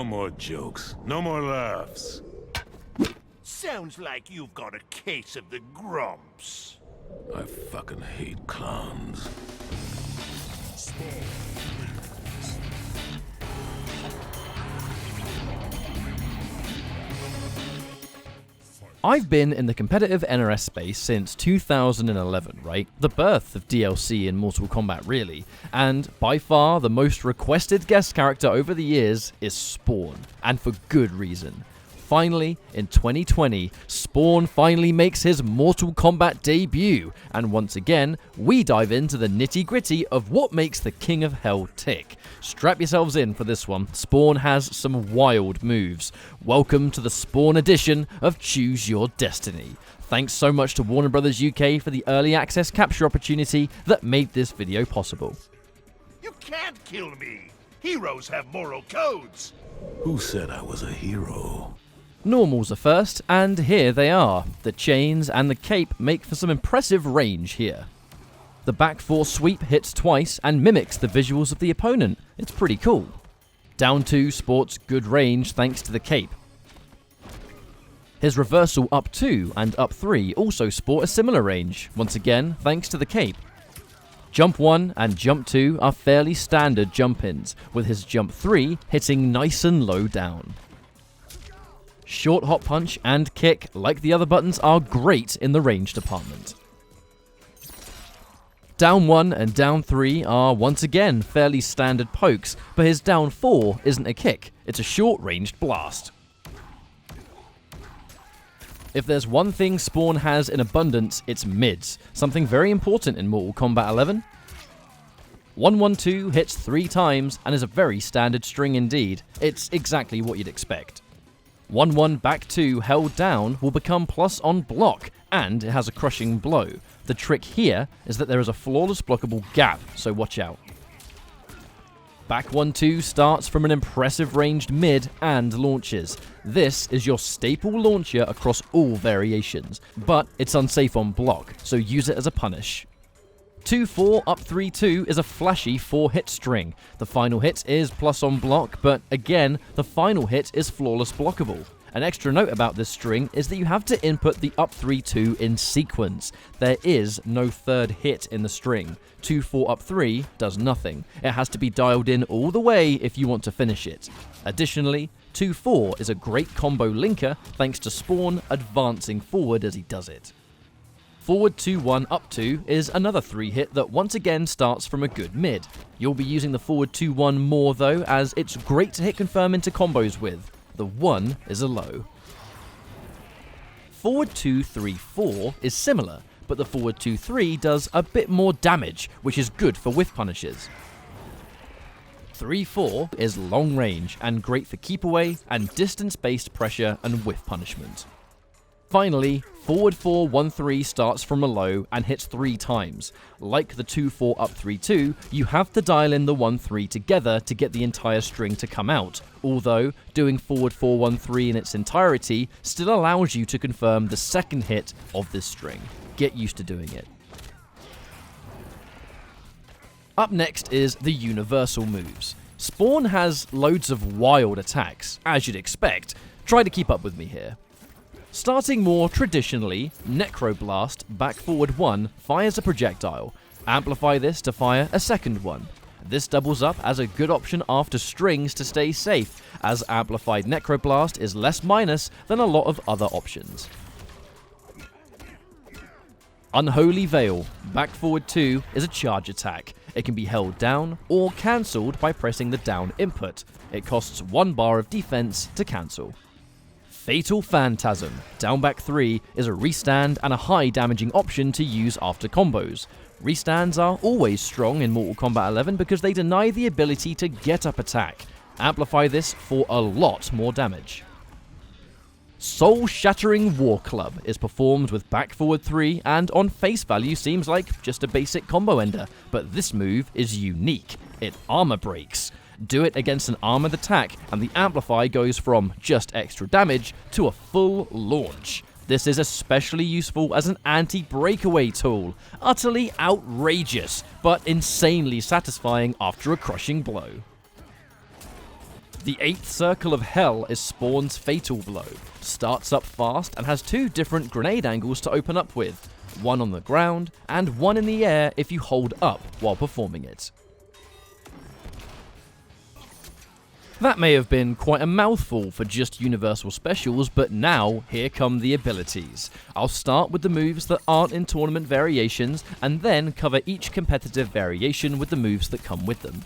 more jokes. No more laughs. Sounds like you've got a case of the grumps. I fucking hate clowns. I've been in the competitive NRS space since 2011, right? The birth of DLC in Mortal Kombat, really. And by far, the most requested guest character over the years is Spawn. And for good reason. Finally, in 2020, Spawn finally makes his Mortal Kombat debut, and once again, we dive into the nitty-gritty of what makes the King of Hell tick. Strap yourselves in for this one. Spawn has some wild moves. Welcome to the Spawn edition of Choose Your Destiny. Thanks so much to Warner Bros. UK for the early access capture opportunity that made this video possible. You can't kill me. Heroes have moral codes. Who said I was a hero? Normals are first, and here they are. The chains and the cape make for some impressive range here. The back 4 sweep hits twice and mimics the visuals of the opponent. It's pretty cool. Down 2 sports good range thanks to the cape. His reversal up 2 and up 3 also sport a similar range, once again thanks to the cape. Jump 1 and jump 2 are fairly standard jump-ins, with his jump 3 hitting nice and low down. Short hop punch and kick, like the other buttons, are great in the range department. Down 1 and down 3 are once again fairly standard pokes, but his down 4 isn't a kick, it's a short-ranged blast. If there's one thing Spawn has in abundance, it's mids, something very important in Mortal Kombat 11. 112 hits 3 times and is a very standard string indeed. It's exactly what you'd expect. 1-1 back 2 held down will become plus on block, and it has a crushing blow. The trick here is that there is a flawless blockable gap, so watch out. Back 1-2 starts from an impressive ranged mid and launches. This is your staple launcher across all variations, but it's unsafe on block, so use it as a punish. 2-4 up 3-2 is a flashy 4-hit string. The final hit is plus on block, but again, the final hit is flawless blockable. An extra note about this string is that you have to input the up 3-2 in sequence. There is no third hit in the string. 2-4 up 3 does nothing. It has to be dialed in all the way if you want to finish it. Additionally, 2-4 is a great combo linker thanks to Spawn advancing forward as he does it. Forward 2-1 up 2 is another 3-hit that once again starts from a good mid. You'll be using the forward 2-1 more though, as it's great to hit confirm into combos with. The 1 is a low. Forward 2-3-4 is similar, but the forward 2-3 does a bit more damage, which is good for whiff punishes. 3-4 is long range and great for keep away and distance-based pressure and whiff punishment. Finally, forward 4-1-3 starts from a low and hits 3 times. Like the 2-4 up 3-2, you have to dial in the 1-3 together to get the entire string to come out, although doing forward 4-1-3 in its entirety still allows you to confirm the second hit of this string. Get used to doing it. Up next is the universal moves. Spawn has loads of wild attacks, as you'd expect. Try to keep up with me here. Starting more traditionally, Necro Blast back forward 1 fires a projectile. Amplify this to fire a second one. This doubles up as a good option after strings to stay safe, as amplified Necro Blast is less minus than a lot of other options. Unholy Veil back forward 2 is a charge attack. It can be held down or cancelled by pressing the down input. It costs 1 bar of defense to cancel. Fatal Phantasm, down back 3, is a restand and a high damaging option to use after combos. Restands are always strong in Mortal Kombat 11 because they deny the ability to get up attack. Amplify this for a lot more damage. Soul Shattering War Club is performed with back forward 3 and on face value seems like just a basic combo ender, but this move is unique. It armor breaks. Do it against an armored attack, and the amplify goes from just extra damage to a full launch. This is especially useful as an anti-breakaway tool. Utterly outrageous, but insanely satisfying after a crushing blow. The 8th Circle of Hell is Spawn's Fatal Blow. Starts up fast and has 2 different grenade angles to open up with, one on the ground and one in the air if you hold up while performing it. That may have been quite a mouthful for just Universal Specials, but now here come the abilities. I'll start with the moves that aren't in tournament variations, and then cover each competitive variation with the moves that come with them.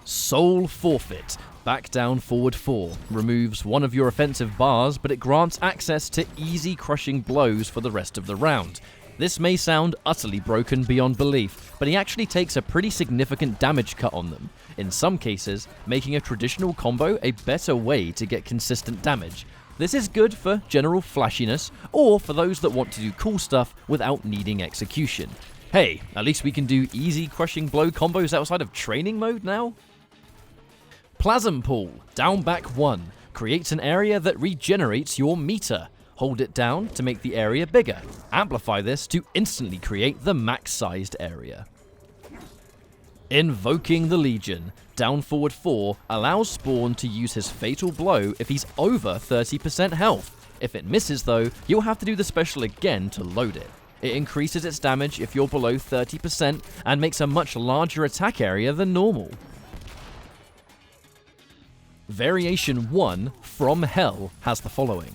Soul Forfeit, back down forward 4, removes one of your offensive bars, but it grants access to easy crushing blows for the rest of the round. This may sound utterly broken beyond belief, but he actually takes a pretty significant damage cut on them, in some cases making a traditional combo a better way to get consistent damage. This is good for general flashiness, or for those that want to do cool stuff without needing execution. Hey, at least we can do easy crushing blow combos outside of training mode now? Plasm Pool, down back 1, creates an area that regenerates your meter. Hold it down to make the area bigger. Amplify this to instantly create the max-sized area. Invoking the Legion, down forward 4, allows Spawn to use his Fatal Blow if he's over 30% health. If it misses though, you'll have to do the special again to load it. It increases its damage if you're below 30% and makes a much larger attack area than normal. Variation 1, From Hell, has the following.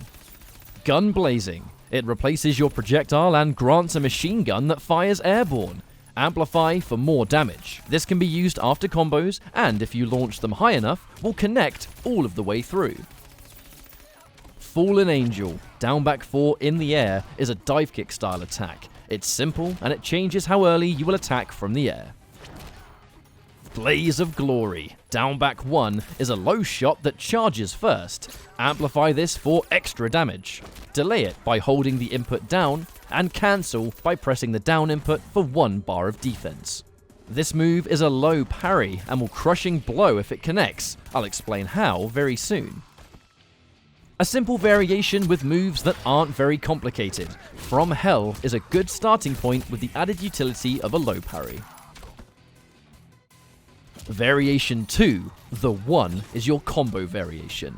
Gun Blazing. It replaces your projectile and grants a machine gun that fires airborne. Amplify for more damage. This can be used after combos, and if you launch them high enough, will connect all of the way through. Fallen Angel, down back 4 in the air, is a dive kick style attack. It's simple, and it changes how early you will attack from the air. Blaze of Glory, down back 1, is a low shot that charges first. Amplify this for extra damage. Delay it by holding the input down, and cancel by pressing the down input for 1 bar of defense. This move is a low parry and will crushing blow if it connects. I'll explain how very soon. A simple variation with moves that aren't very complicated. From Hell is a good starting point with the added utility of a low parry. Variation 2, the 1, is your combo variation.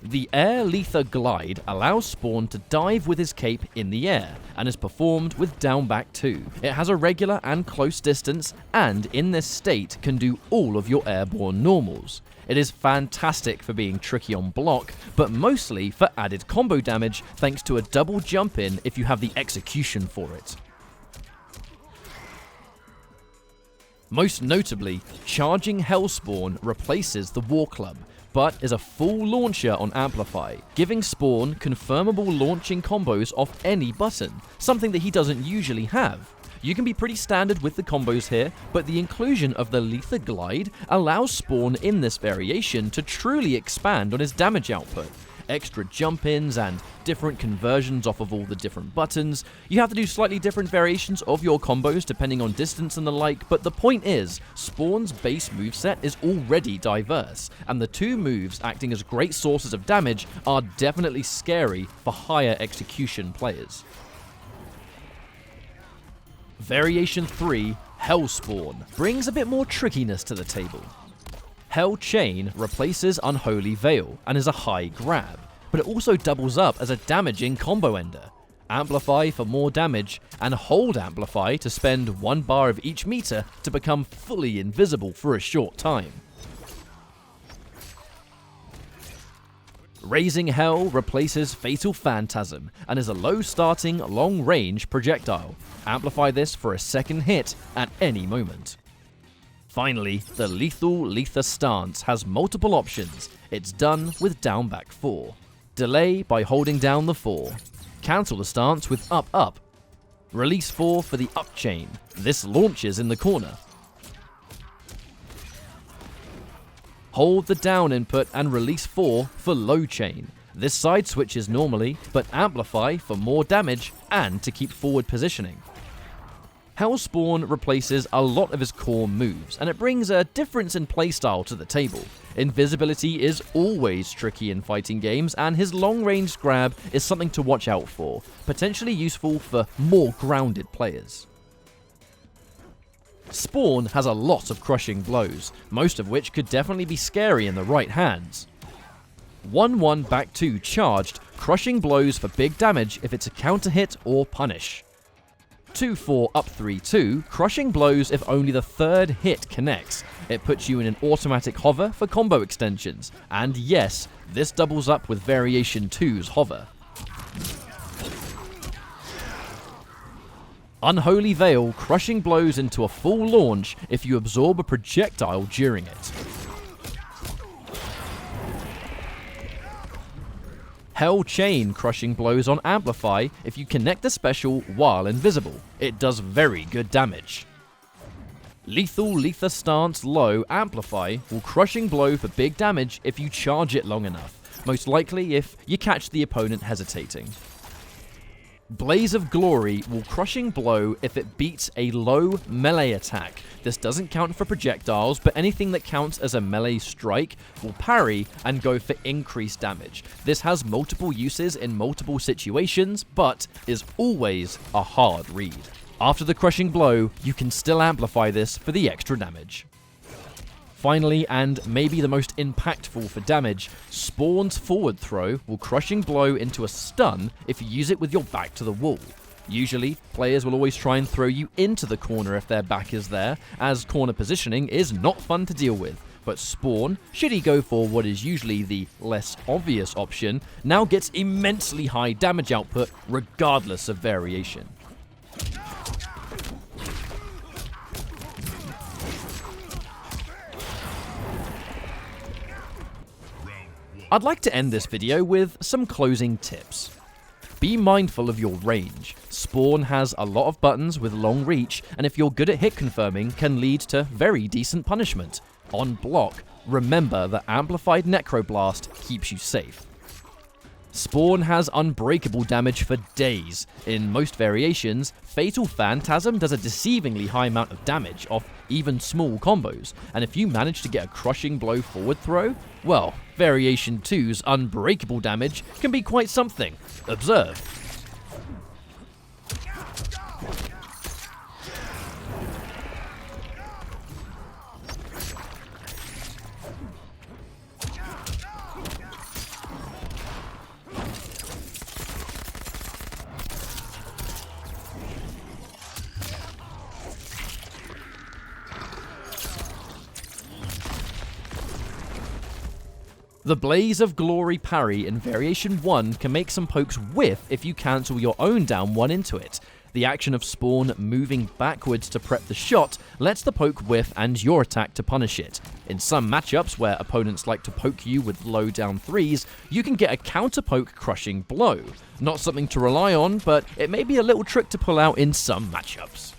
The Air Letha Glide allows Spawn to dive with his cape in the air, and is performed with down back 2. It has a regular and close distance, and in this state can do all of your airborne normals. It is fantastic for being tricky on block, but mostly for added combo damage thanks to a double jump in if you have the execution for it. Most notably, Charging Hellspawn replaces the War Club, but is a full launcher on Amplify, giving Spawn confirmable launching combos off any button, something that he doesn't usually have. You can be pretty standard with the combos here, but the inclusion of the Letha Glide allows Spawn in this variation to truly expand on his damage output. Extra jump-ins and different conversions off of all the different buttons. You have to do slightly different variations of your combos depending on distance and the like, but the point is, Spawn's base moveset is already diverse, and the 2 moves acting as great sources of damage are definitely scary for higher execution players. Variation 3, Hellspawn, brings a bit more trickiness to the table. Hell Chain replaces Unholy Veil and is a high grab, but it also doubles up as a damaging combo ender. Amplify for more damage, and hold Amplify to spend 1 bar of each meter to become fully invisible for a short time. Raising Hell replaces Fatal Phantasm and is a low starting, long range projectile. Amplify this for a second hit at any moment. Finally, the Lethal Letha Stance has multiple options. It's done with down back 4. Delay by holding down the 4. Cancel the stance with up up. Release 4 for the up chain. This launches in the corner. Hold the down input and release 4 for low chain. This side switches normally, but amplify for more damage and to keep forward positioning. Hellspawn replaces a lot of his core moves, and it brings a difference in playstyle to the table. Invisibility is always tricky in fighting games, and his long-range grab is something to watch out for, potentially useful for more grounded players. Spawn has a lot of crushing blows, most of which could definitely be scary in the right hands. 1-1 back 2 charged, crushing blows for big damage if it's a counter hit or punish. 2-4 up 3-2, crushing blows if only the third hit connects. It puts you in an automatic hover for combo extensions, and yes, this doubles up with Variation 2's hover. Unholy Veil, crushing blows into a full launch if you absorb a projectile during it. Hell Chain, crushing blows on Amplify if you connect the special while invisible. It does very good damage. Lethal Letha Stance Low Amplify will crushing blow for big damage if you charge it long enough, most likely if you catch the opponent hesitating. Blaze of Glory will crushing blow if it beats a low melee attack. This doesn't count for projectiles, but anything that counts as a melee strike will parry and go for increased damage. This has multiple uses in multiple situations, but is always a hard read. After the crushing blow, you can still amplify this for the extra damage. Finally, and maybe the most impactful for damage, Spawn's forward throw will crushing blow into a stun if you use it with your back to the wall. Usually, players will always try and throw you into the corner if their back is there, as corner positioning is not fun to deal with. But Spawn, should he go for what is usually the less obvious option, now gets immensely high damage output regardless of variation. I'd like to end this video with some closing tips. Be mindful of your range. Spawn has a lot of buttons with long reach, and if you're good at hit confirming, can lead to very decent punishment. On block, remember that Amplified Necroblast keeps you safe. Spawn has unbreakable damage for days. In most variations, Fatal Phantasm does a deceivingly high amount of damage off even small combos, and if you manage to get a crushing blow forward throw, well, Variation 2's unbreakable damage can be quite something. Observe. The Blaze of Glory parry in Variation 1 can make some pokes whiff if you cancel your own down one into it. The action of Spawn moving backwards to prep the shot lets the poke whiff and your attack to punish it. In some matchups where opponents like to poke you with low down threes, you can get a counter poke crushing blow. Not something to rely on, but it may be a little trick to pull out in some matchups.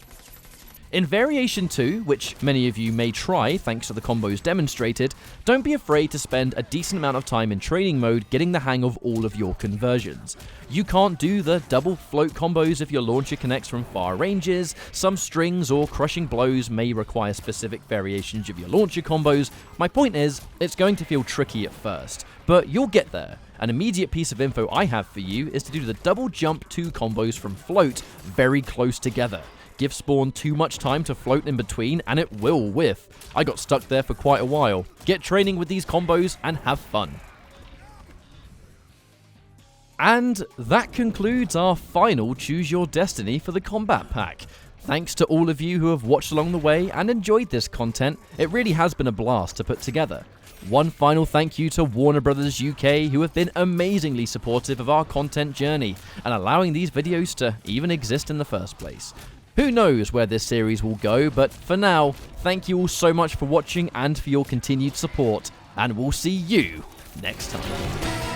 In Variation 2, which many of you may try thanks to the combos demonstrated, don't be afraid to spend a decent amount of time in training mode getting the hang of all of your conversions. You can't do the double float combos if your launcher connects from far ranges, some strings or crushing blows may require specific variations of your launcher combos. My point is, it's going to feel tricky at first, but you'll get there. An immediate piece of info I have for you is to do the double jump 2 combos from float very close together. Give Spawn too much time to float in between and it will whiff. I got stuck there for quite a while. Get training with these combos and have fun. And that concludes our final Choose Your Destiny for the Combat Pack. Thanks to all of you who have watched along the way and enjoyed this content. It really has been a blast to put together. One final thank you to Warner Bros. UK, who have been amazingly supportive of our content journey and allowing these videos to even exist in the first place. Who knows where this series will go, but for now, thank you all so much for watching and for your continued support, and we'll see you next time.